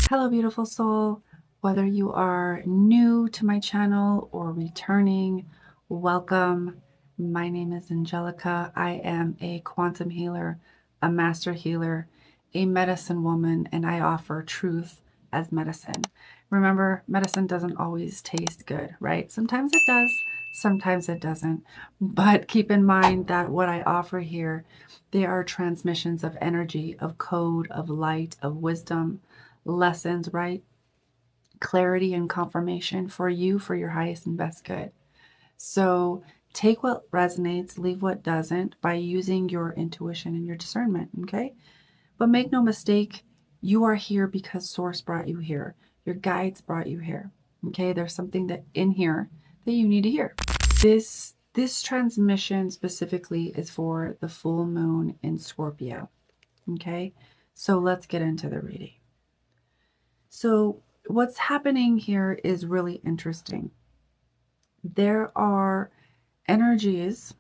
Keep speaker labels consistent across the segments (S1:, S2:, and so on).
S1: Hello, beautiful soul. Whether you are new to my channel or returning, welcome. My name is Angelica. I am a quantum healer, a master healer, a medicine woman, and I offer truth as medicine. Remember, medicine doesn't always taste good, right? Sometimes it does, sometimes it doesn't. But keep in mind that what I offer here, they are transmissions of energy, of code, of light, of wisdom, lessons, right? Clarity and confirmation for you, for your highest and best good. So take what resonates, leave what doesn't by using your intuition and your discernment, okay? But make no mistake, you are here because Source brought you here. Your guides brought you here, okay? There's something that in here that you need to hear. This transmission specifically is for the full moon in Scorpio, okay? So let's get into the reading. So what's happening here is really interesting. There are energies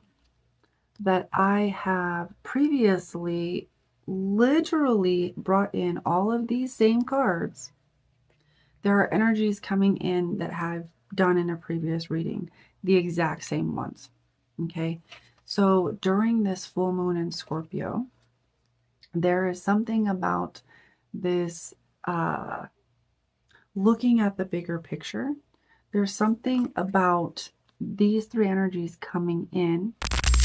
S1: that I have previously literally brought in all of these same cards. There are energies coming in that I've done in a previous reading, the exact same ones. Okay. So during this full moon in Scorpio, there is something about this looking at the bigger picture. There's something about these three energies coming in.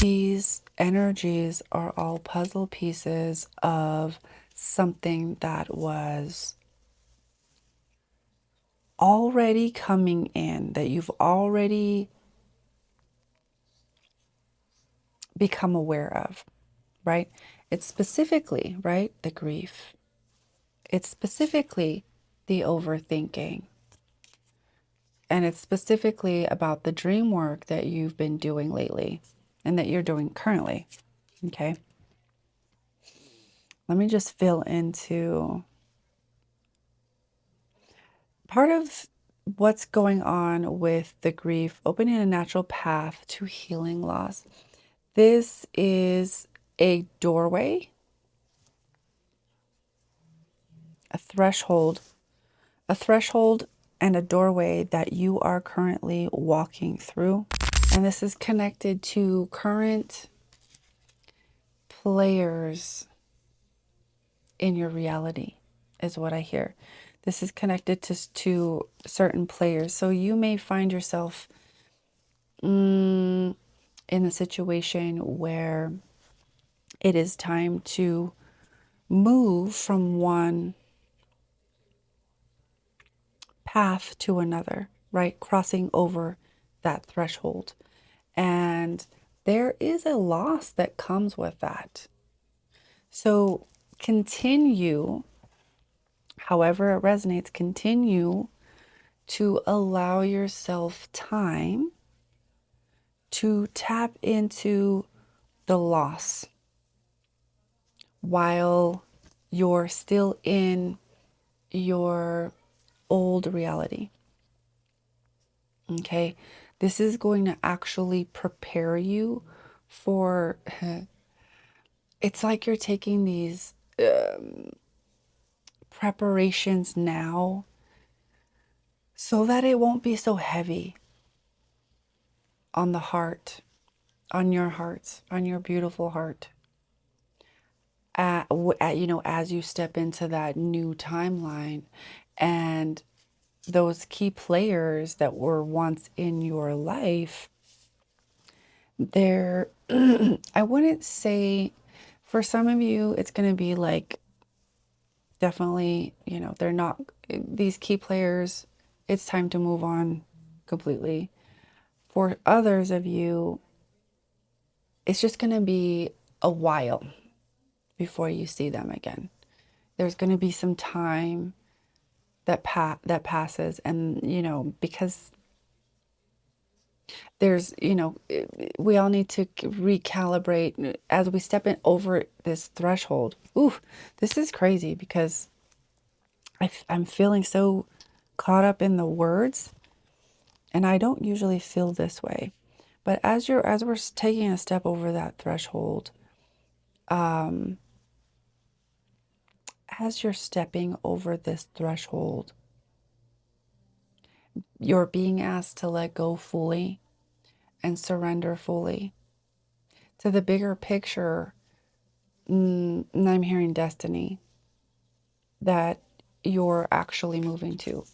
S1: These energies are all puzzle pieces of something that was already coming in, that you've already become aware of, right? It's specifically, right, the grief. It's specifically the overthinking. And it's specifically about the dream work that you've been doing lately and that you're doing currently. Okay. Let me just fill into part of what's going on with the grief, opening a natural path to healing loss. This is a doorway, a threshold and a doorway that you are currently walking through. And this is connected to current players in your reality, is what I hear. This is connected to certain players. So you may find yourself in a situation where it is time to move from one path to another, right? Crossing over that threshold. And there is a loss that comes with that. So continue, however it resonates, continue to allow yourself time to tap into the loss while you're still in your old reality. Okay, this is going to actually prepare you for, it's like you're taking these preparations now so that it won't be so heavy on the heart, on your hearts, on your beautiful heart. As you step into that new timeline, and those key players that were once in your life, they're, I wouldn't say, for some of you, it's going to be like, definitely, they're not, these key players, it's time to move on completely. For others of you, it's just going to be a while before you see them again. There's going to be some time that passes, and because there's we all need to recalibrate as we step in over this threshold. Ooh, this is crazy because I'm feeling so caught up in the words, and I don't usually feel this way. But as we're taking a step over that threshold, as you're stepping over this threshold, you're being asked to let go fully and surrender fully to the bigger picture. And I'm hearing destiny that you're actually moving to.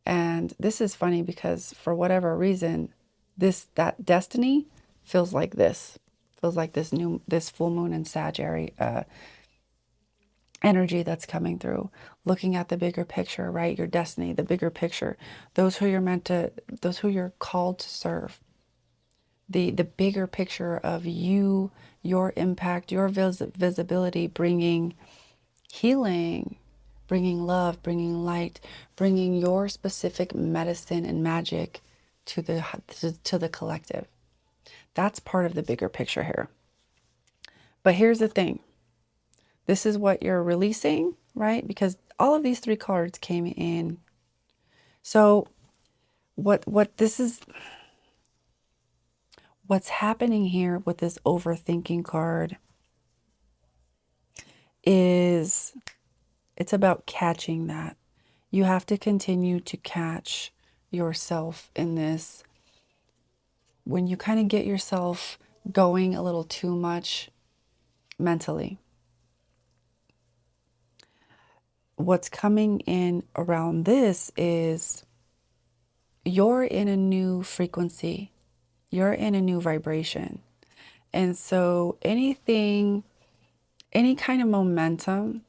S1: And this is funny because for whatever reason, that destiny feels like this. Feels like this full moon in Sagittarius energy that's coming through. Looking at the bigger picture, right? Your destiny, the bigger picture. Those who you're called to serve. The bigger picture of you, your impact, your visibility, bringing healing, bringing love, bringing light, bringing your specific medicine and magic to the collective. That's part of the bigger picture here. But here's the thing. This is what you're releasing, right? Because all of these three cards came in. So what's happening here with this overthinking card is it's about catching that. You have to continue to catch yourself in this. When you kind of get yourself going a little too much mentally. What's coming in around this is you're in a new frequency. You're in a new vibration. And so any kind of momentum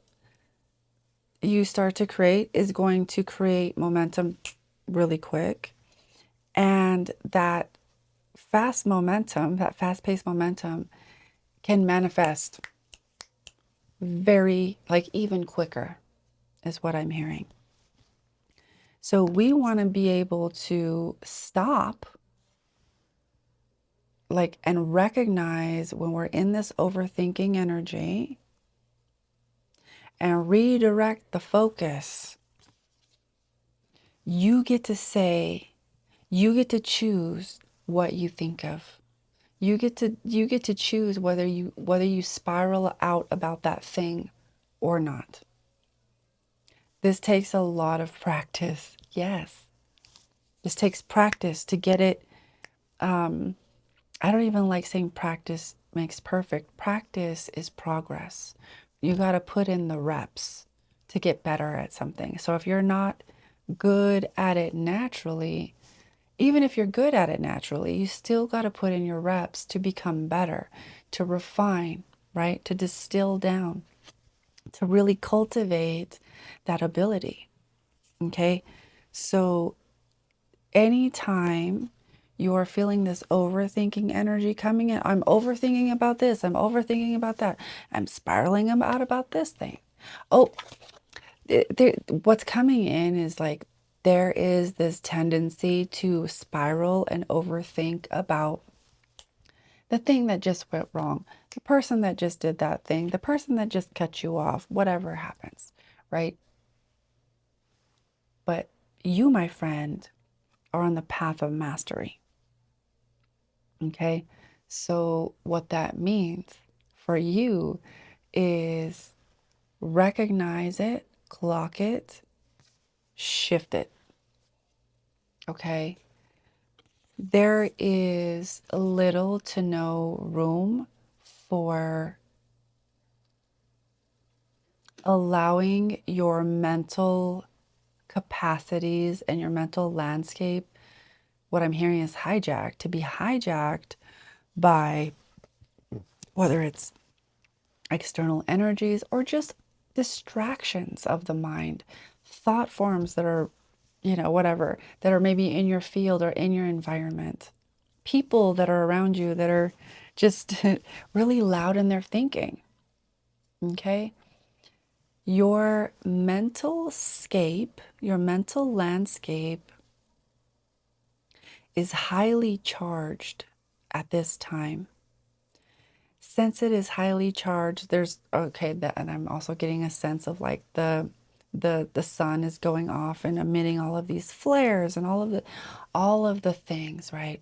S1: you start to create is going to create momentum really quick. And that fast-paced momentum can manifest very, like even quicker is what I'm hearing. So we want to be able to stop and recognize when we're in this overthinking energy and redirect the focus. You get to say, you get to choose what you think of. You get to choose whether you spiral out about that thing or not. This takes a lot of practice. Yes. This takes practice to get it. I don't even like saying practice makes perfect. Practice is progress. You got to put in the reps to get better at something. So if you're not good at it naturally, even if you're good at it naturally, you still got to put in your reps to become better, to refine, right? To distill down, to really cultivate that ability. Okay? So anytime you're feeling this overthinking energy coming in, I'm overthinking about this, I'm overthinking about that, I'm spiraling about this thing. Oh, what's coming in is like there is this tendency to spiral and overthink about the thing that just went wrong, the person that just did that thing, the person that just cut you off, whatever happens, right? But you, my friend, are on the path of mastery. Okay? So what that means for you is recognize it, clock it, shift it. Okay? There is little to no room for allowing your mental capacities and your mental landscape, what I'm hearing is to be hijacked by whether it's external energies or just distractions of the mind, thought forms that are, whatever, that are maybe in your field or in your environment, people that are around you that are just really loud in their thinking. Okay? Your mental scape, your mental landscape is highly charged at this time. Since it is highly charged, and I'm also getting a sense of like the sun is going off and emitting all of these flares and all of the things, right?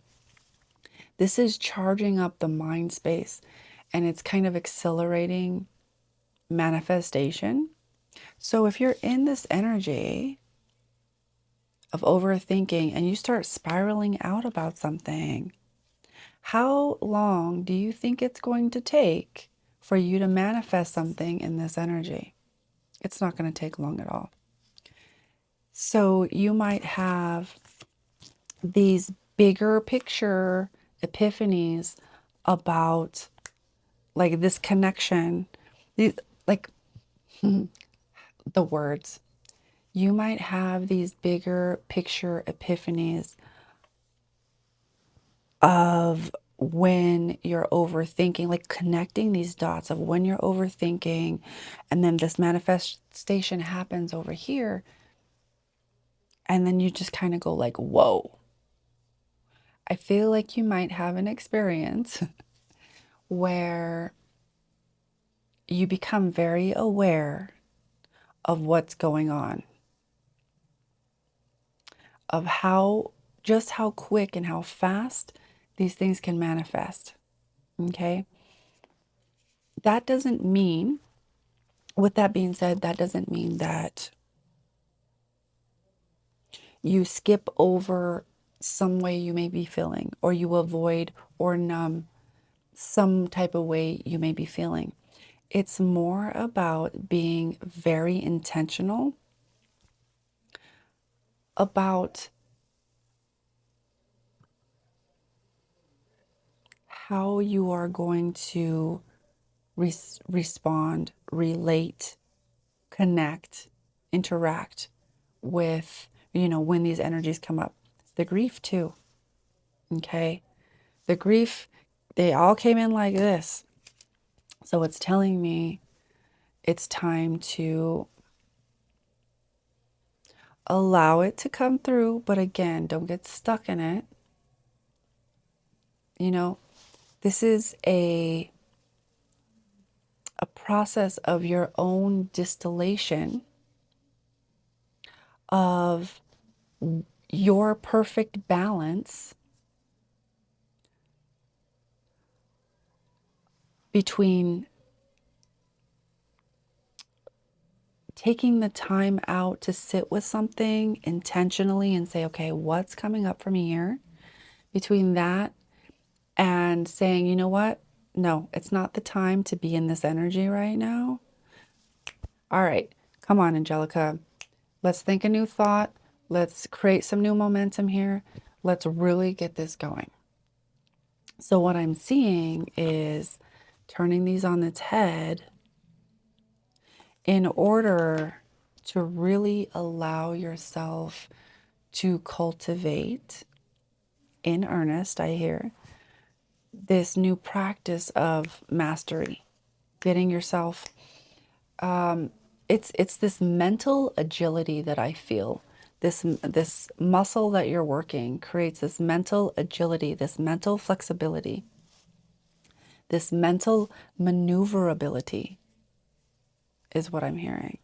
S1: This is charging up the mind space and it's kind of accelerating manifestation. So if you're in this energy of overthinking and you start spiraling out about something, how long do you think it's going to take for you to manifest something in this energy? It's not going to take long at all. So you might have these bigger picture epiphanies about like this connection, these, like the words. You might have these bigger picture epiphanies of when you're overthinking, like connecting these dots of when you're overthinking, and then this manifestation happens over here, and then you just kind of go like, whoa. I feel like you might have an experience where you become very aware of what's going on, of how quick and how fast these things can manifest. Okay. That doesn't mean, with that being said, that doesn't mean that you skip over some way you may be feeling, or you avoid or numb some type of way you may be feeling. It's more about being very intentional about how you are going to respond, relate, connect, interact with, when these energies come up. The grief, too. Okay. The grief, they all came in like this. So it's telling me it's time to allow it to come through. But again, don't get stuck in it. This is a process of your own distillation of your perfect balance between taking the time out to sit with something intentionally and say, okay, what's coming up for me here? Between that and saying, you know what? No, it's not the time to be in this energy right now. All right, come on, Angelica. Let's think a new thought. Let's create some new momentum here. Let's really get this going. So what I'm seeing is turning these on its head in order to really allow yourself to cultivate in earnest, I hear, this new practice of mastery, getting yourself, it's this mental agility that I feel. This muscle that you're working creates this mental agility, this mental flexibility, this mental maneuverability is what I'm hearing.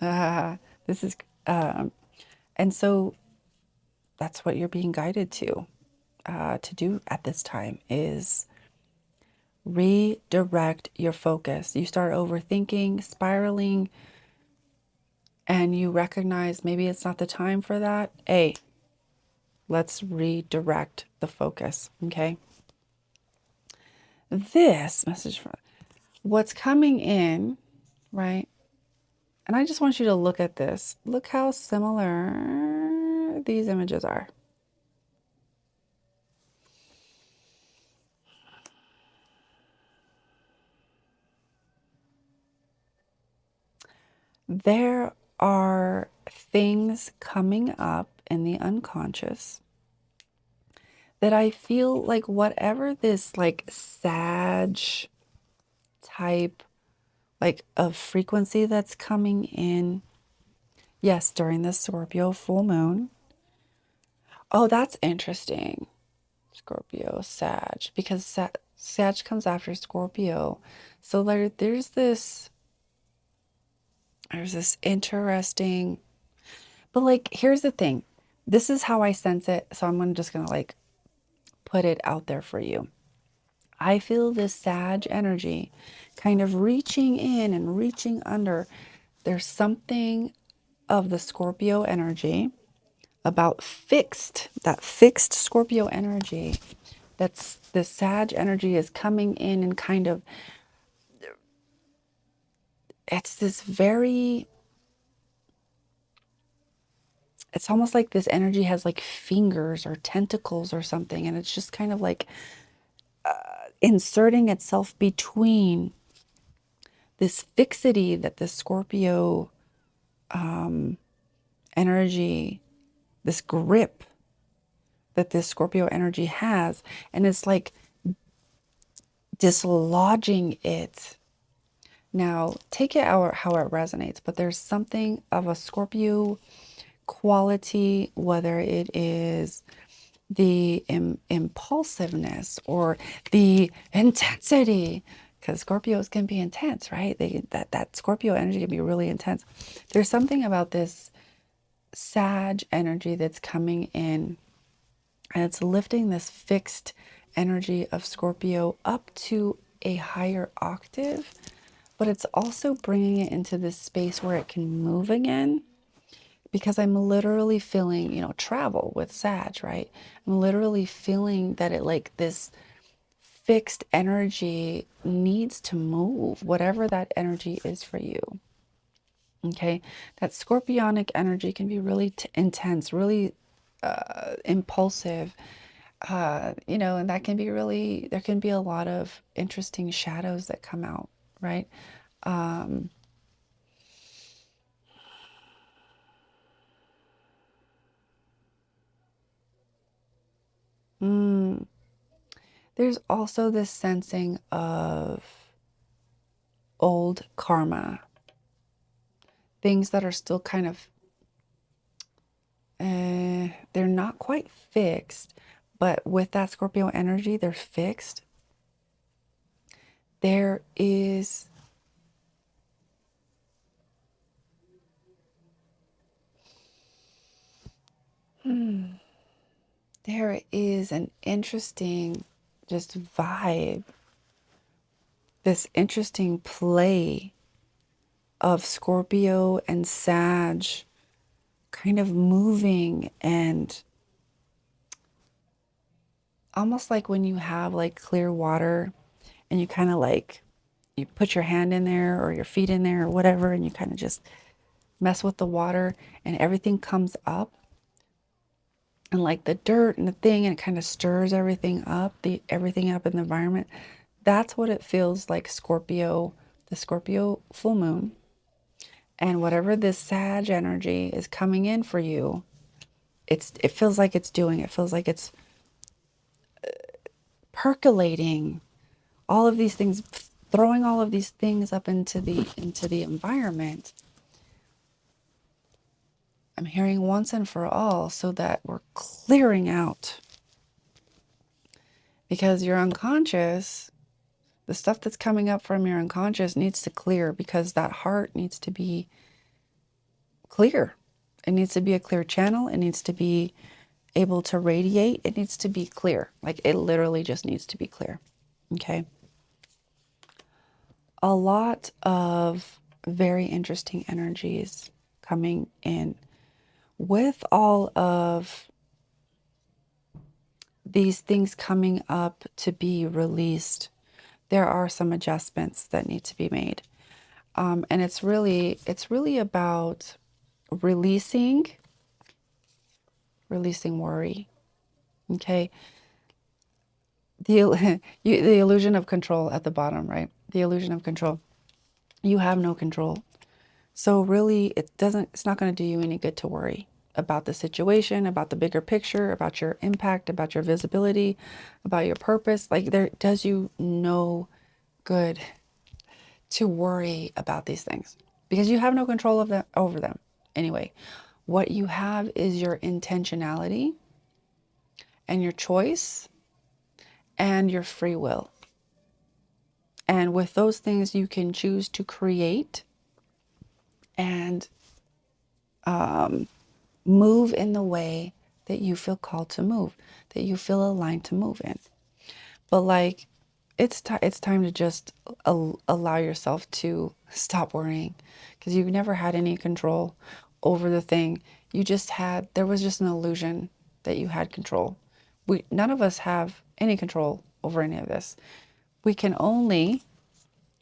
S1: This is, and so that's what you're being guided to do at this time is redirect your focus. You start overthinking, spiraling, and you recognize maybe it's not the time for that. Hey, let's redirect the focus, okay? This message from what's coming in, right? And I just want you to look at this. Look how similar these images are. There are things coming up in the unconscious that I feel like whatever this like Sag type like of frequency that's coming in, yes, during the Scorpio full moon. Oh, that's interesting. Scorpio, Sag, because Sag comes after Scorpio. So there's this interesting, but like, here's the thing. This is how I sense it. So I'm just going to like put it out there for you. I feel this Sag energy kind of reaching in and reaching under. There's something of the Scorpio energy about that fixed Scorpio energy. That's the Sag energy is coming in and kind of, it's this very, it's almost like this energy has like fingers or tentacles or something. And it's just kind of like inserting itself between this fixity that the Scorpio energy, this grip that this Scorpio energy has, and it's like dislodging it. Now, take it out how it resonates, but there's something of a Scorpio quality, whether it is the impulsiveness or the intensity, because Scorpios can be intense, right? That Scorpio energy can be really intense. There's something about this Sag energy that's coming in, and it's lifting this fixed energy of Scorpio up to a higher octave, but it's also bringing it into this space where it can move again. Because I'm literally feeling, travel with Sag, right? I'm literally feeling that it, like, this fixed energy needs to move, whatever that energy is for you. Okay, that scorpionic energy can be really intense, really impulsive, and that can be really, there can be a lot of interesting shadows that come out, right? Um, there's also this sensing of old karma, things that are still kind of, they're not quite fixed, but with that Scorpio energy, they're fixed. There is there is an interesting just vibe, this interesting play of Scorpio and Sag kind of moving, and almost like when you have like clear water and you kind of like, you put your hand in there or your feet in there or whatever, and you kind of just mess with the water and everything comes up, and like the dirt and the thing, and it kind of stirs everything up, everything up in the environment. That's what it feels like Scorpio, the Scorpio full moon, and whatever this Sag energy is coming in for you, it feels like it's doing, it feels like it's percolating all of these things, throwing all of these things up into the environment. I'm hearing once and for all, so that we're clearing out, because your unconscious, the stuff that's coming up from your unconscious needs to clear, because that heart needs to be clear. It needs to be a clear channel. It needs to be able to radiate. It needs to be clear. Like, it literally just needs to be clear. Okay. A lot of very interesting energies coming in with all of these things coming up to be released. There are some adjustments that need to be made. And it's really about releasing worry. Okay. The illusion of control at the bottom, right? The illusion of control. You have no control. So really, it's not going to do you any good to worry about the situation, about the bigger picture, about your impact, about your visibility, about your purpose. Like, there does you no good to worry about these things, because you have no control of them, over them. Anyway, what you have is your intentionality and your choice and your free will. And with those things, you can choose to create and move in the way that you feel called to move, that you feel aligned to move in. But like, it's time to just allow yourself to stop worrying, because you never had any control over the thing. You just had, there was just an illusion that you had control. None of us have any control over any of this. We can only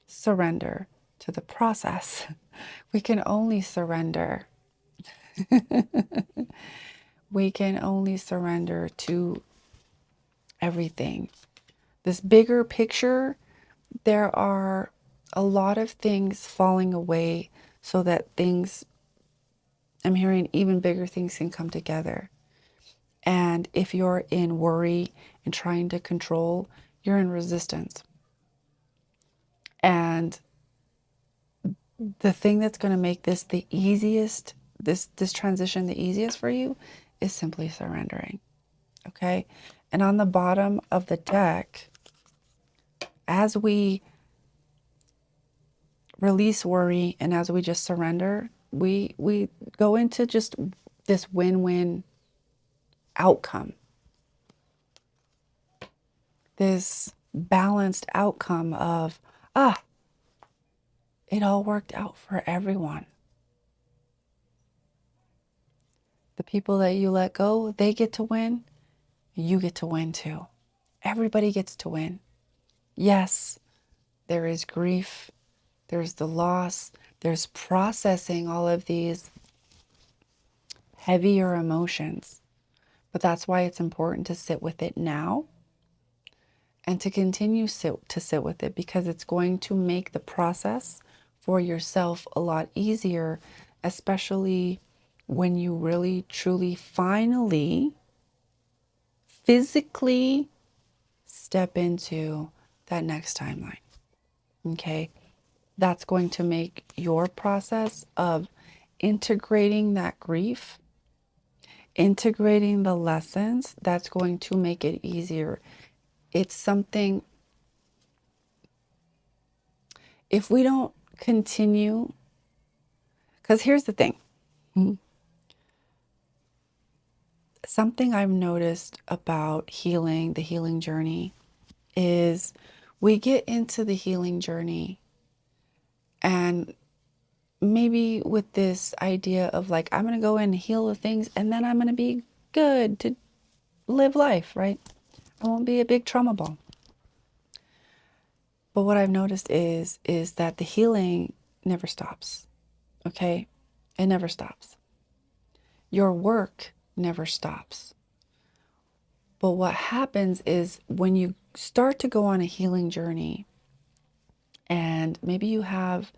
S1: surrender to the process. We can only surrender. We can only surrender to everything. This bigger picture, there are a lot of things falling away so that things, I'm hearing even bigger things can come together. And if you're in worry and trying to control, you're in resistance. And the thing that's going to make this the easiest, this transition the easiest for you, is simply surrendering. Okay? And on the bottom of the deck, as we release worry and as we just surrender, we go into just this win-win outcome. This balanced outcome of, it all worked out for everyone. The people that you let go, they get to win. You get to win too. Everybody gets to win. Yes, there is grief. There's the loss. There's processing all of these heavier emotions. But that's why it's important to sit with it now and to continue to sit with it, because it's going to make the process for yourself a lot easier, especially when you really, truly, finally, physically step into that next timeline. Okay? That's going to make your process of integrating that grief, integrating the lessons, that's going to make it easier. It's something, if we don't continue, because here's the thing. Something I've noticed about healing, the healing journey, is we get into the healing journey and maybe with this idea of like, I'm going to go in and heal the things and then I'm going to be good to live life, right? I won't be a big trauma ball. But what I've noticed is that the healing never stops. Okay? It never stops. Your work never stops. But what happens is when you start to go on a healing journey and maybe you have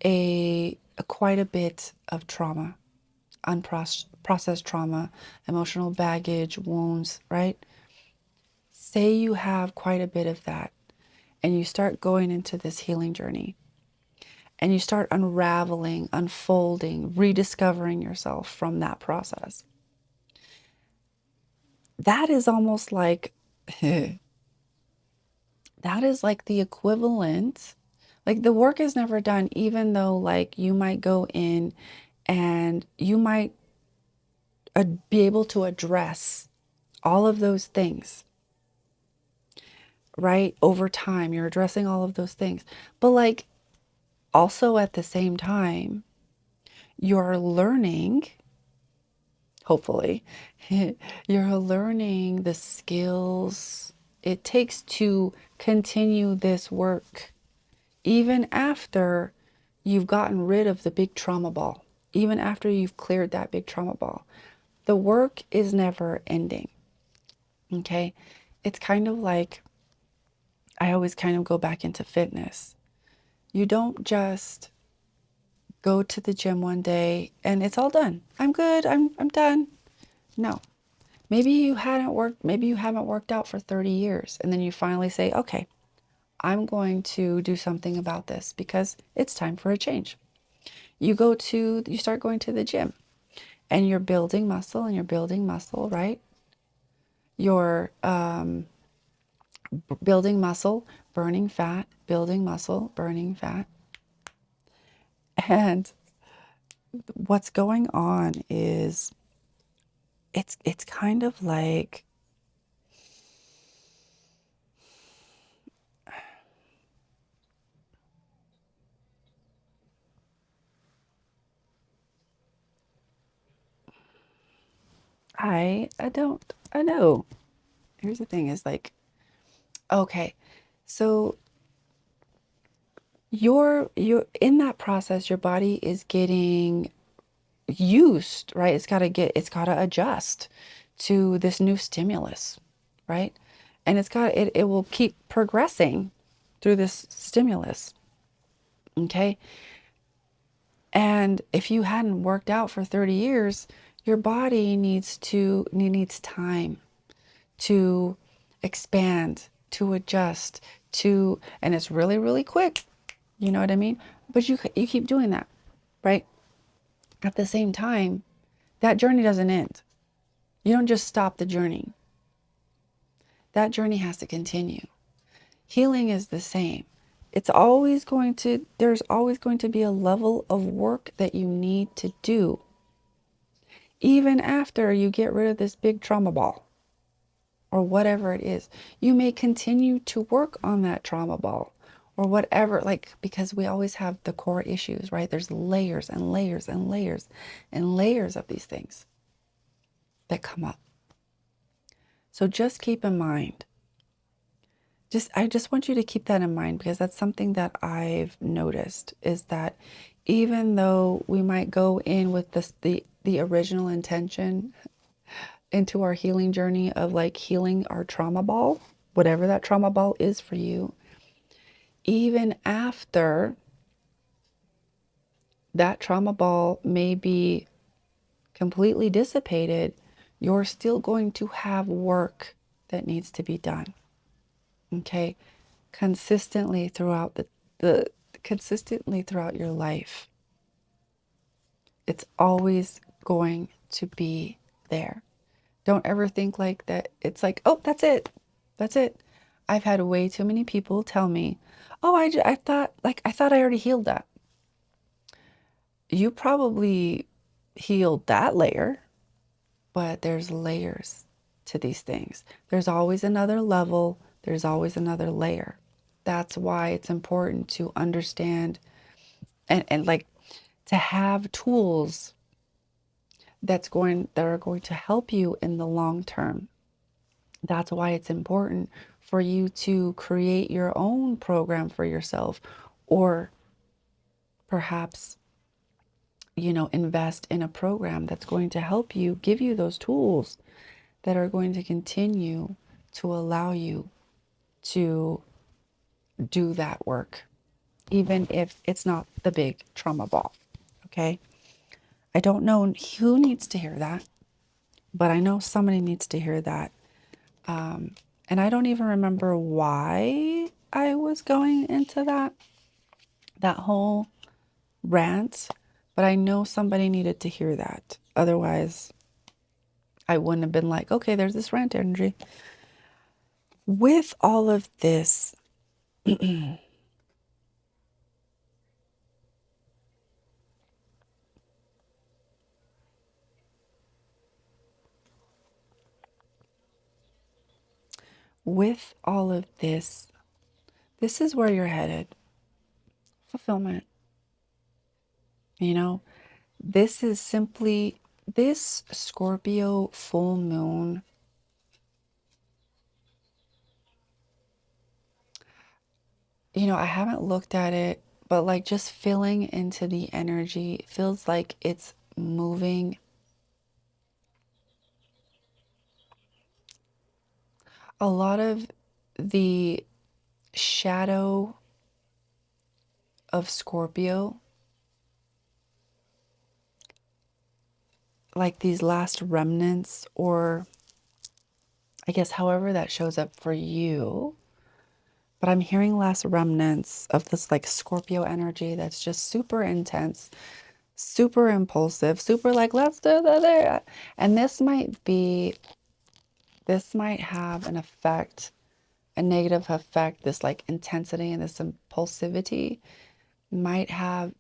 S1: a quite a bit of trauma, unprocessed trauma, emotional baggage, wounds, right? Say you have quite a bit of that and you start going into this healing journey and you start unraveling, unfolding, rediscovering yourself from that process. That is almost like, that is like the equivalent, like the work is never done, even though like you might go in and you might be able to address all of those things, right? Over time, you're addressing all of those things. But like also at the same time, you're learning, hopefully, you're learning the skills it takes to continue this work, even after you've gotten rid of the big trauma ball, even after you've cleared that big trauma ball. The work is never ending. Okay? It's kind of like, I always kind of go back into fitness. You don't just go to the gym one day and it's all done. I'm good. I'm done. No. Maybe you haven't worked out for 30 years and then you finally say, "Okay, I'm going to do something about this because it's time for a change." You start going to the gym and you're building muscle and you're building muscle, right? You're building muscle, burning fat, building muscle, burning fat. And what's going on is it's kind of like, I don't. I know. Here's the thing is like, okay, so you're in that process, your body is getting used, right? It's got to adjust to this new stimulus, right? And it will keep progressing through this stimulus. Okay. And if you hadn't worked out for 30 years, your body needs time to expand, to adjust, and it's really, really quick. You know what I mean? But you keep doing that, right? At the same time, that journey doesn't end. You don't just stop the journey. That journey has to continue. Healing is the same. There's always going to be a level of work that you need to do, even after you get rid of this big trauma ball or whatever it is. You may continue to work on that trauma ball or whatever, like, because we always have the core issues, right? There's layers and layers and layers and layers of these things that come up. So just keep in mind, I just want you to keep that in mind, because that's something that I've noticed, is that even though we might go in with the original intention into our healing journey of like healing our trauma ball, whatever that trauma ball is for you, even after that trauma ball may be completely dissipated, you're still going to have work that needs to be done. Okay? Consistently throughout the consistently throughout your life. It's always going to be there. Don't ever think like that. It's like, oh, that's it. That's it. I've had way too many people tell me, oh, I thought I already healed that. You probably healed that layer, but there's layers to these things. There's always another level. There's always another layer. That's why it's important to understand and like to have tools that are going to help you in the long term. That's why it's important for you to create your own program for yourself, or perhaps, invest in a program that's going to help you, give you those tools that are going to continue to allow you to do that work, even if it's not the big trauma ball. Okay? I don't know who needs to hear that, but I know somebody needs to hear that. And I don't even remember why I was going into that whole rant, but I know somebody needed to hear that. Otherwise, I wouldn't have been like, okay, there's this rant energy. With all of this, with all of this is where you're headed. Fulfillment. You know, this is simply this Scorpio full moon. I haven't looked at it, but like just feeling into the energy feels like it's moving. A lot of the shadow of Scorpio, like these last remnants, or I guess however that shows up for you, but I'm hearing last remnants of this like Scorpio energy that's just super intense, super impulsive, super like, let's do that. And this might have an effect, a negative effect. This like intensity and this impulsivity might have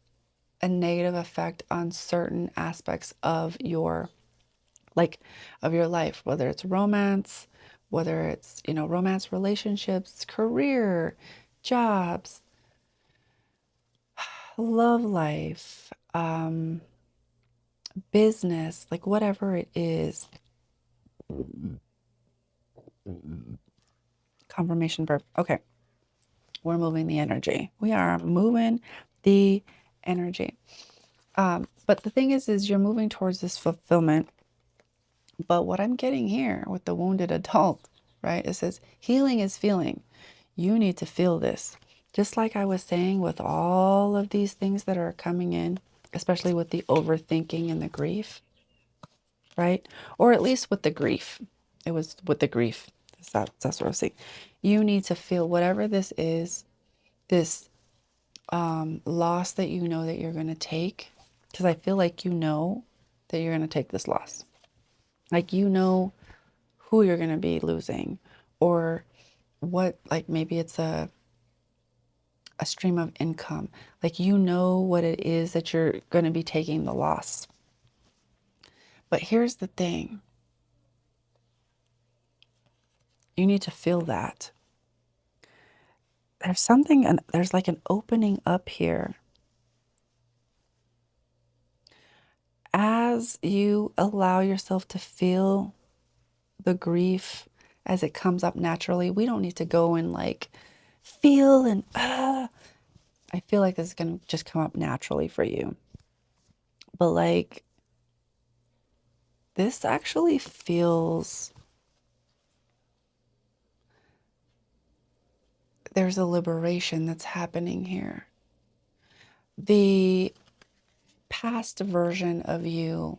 S1: a negative effect on certain aspects of your life, whether it's romance, whether it's, romance, relationships, career, jobs, love life, business, like whatever it is. Confirmation verb. Okay. We're moving the energy. We are moving the energy. But the thing is you're moving towards this fulfillment. But what I'm getting here with the wounded adult, right? It says healing is feeling. You need to feel this. Just like I was saying with all of these things that are coming in, especially with the overthinking and the grief, right? Or at least with the grief. It was with the grief. That's what I was saying. You need to feel whatever this is, this loss that you know that you're going to take. Because I feel like you know that you're going to take this loss. Like you know who you're going to be losing, or what, like maybe it's a stream of income. Like you know what it is that you're going to be taking the loss. But here's the thing. You need to feel that. There's something, and there's like an opening up here. As you allow yourself to feel the grief as it comes up naturally, we don't need to go and like feel and I feel like this is going to just come up naturally for you. But like, this actually feels, there's a liberation that's happening here. The past version of you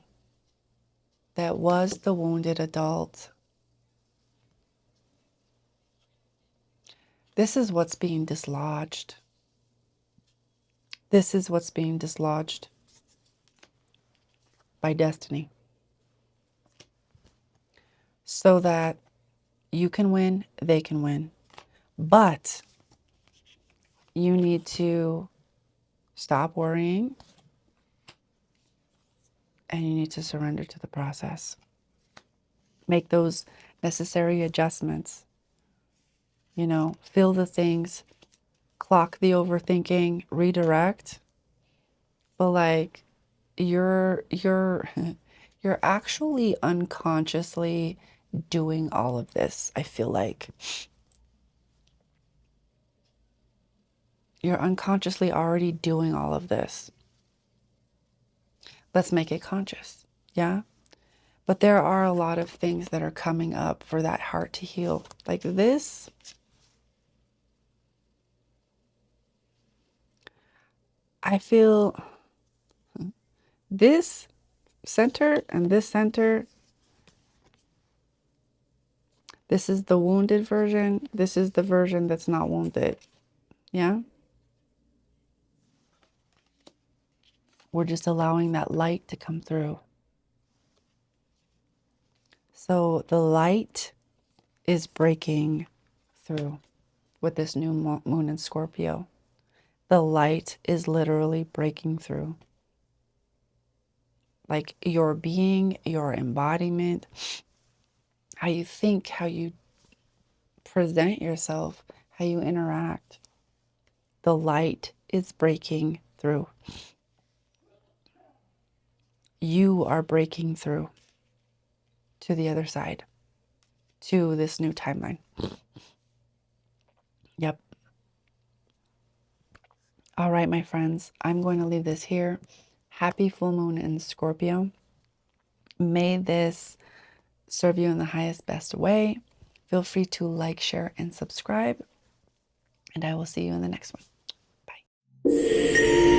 S1: that was the wounded adult, this is what's being dislodged. This is what's being dislodged by destiny. So that you can win, they can win. But you need to stop worrying and you need to surrender to the process. Make those necessary adjustments. You know, feel the things, clock the overthinking, redirect. But like you're you're actually unconsciously doing all of this. I feel like you're unconsciously already doing all of this. Let's make it conscious. Yeah. But there are a lot of things that are coming up for that heart to heal. Like this. I feel this center and this center. This is the wounded version. This is the version that's not wounded. Yeah. We're just allowing that light to come through. So the light is breaking through with this new moon in Scorpio. The light is literally breaking through. Like your being, your embodiment, how you think, how you present yourself, how you interact. The light is breaking through. You are breaking through to the other side, to this new timeline. Yep. All right, my friends, I'm going to leave this here. Happy full moon in Scorpio. May this serve you in the highest, best way. Feel free to like, share, and subscribe. And I will see you in the next one. Bye.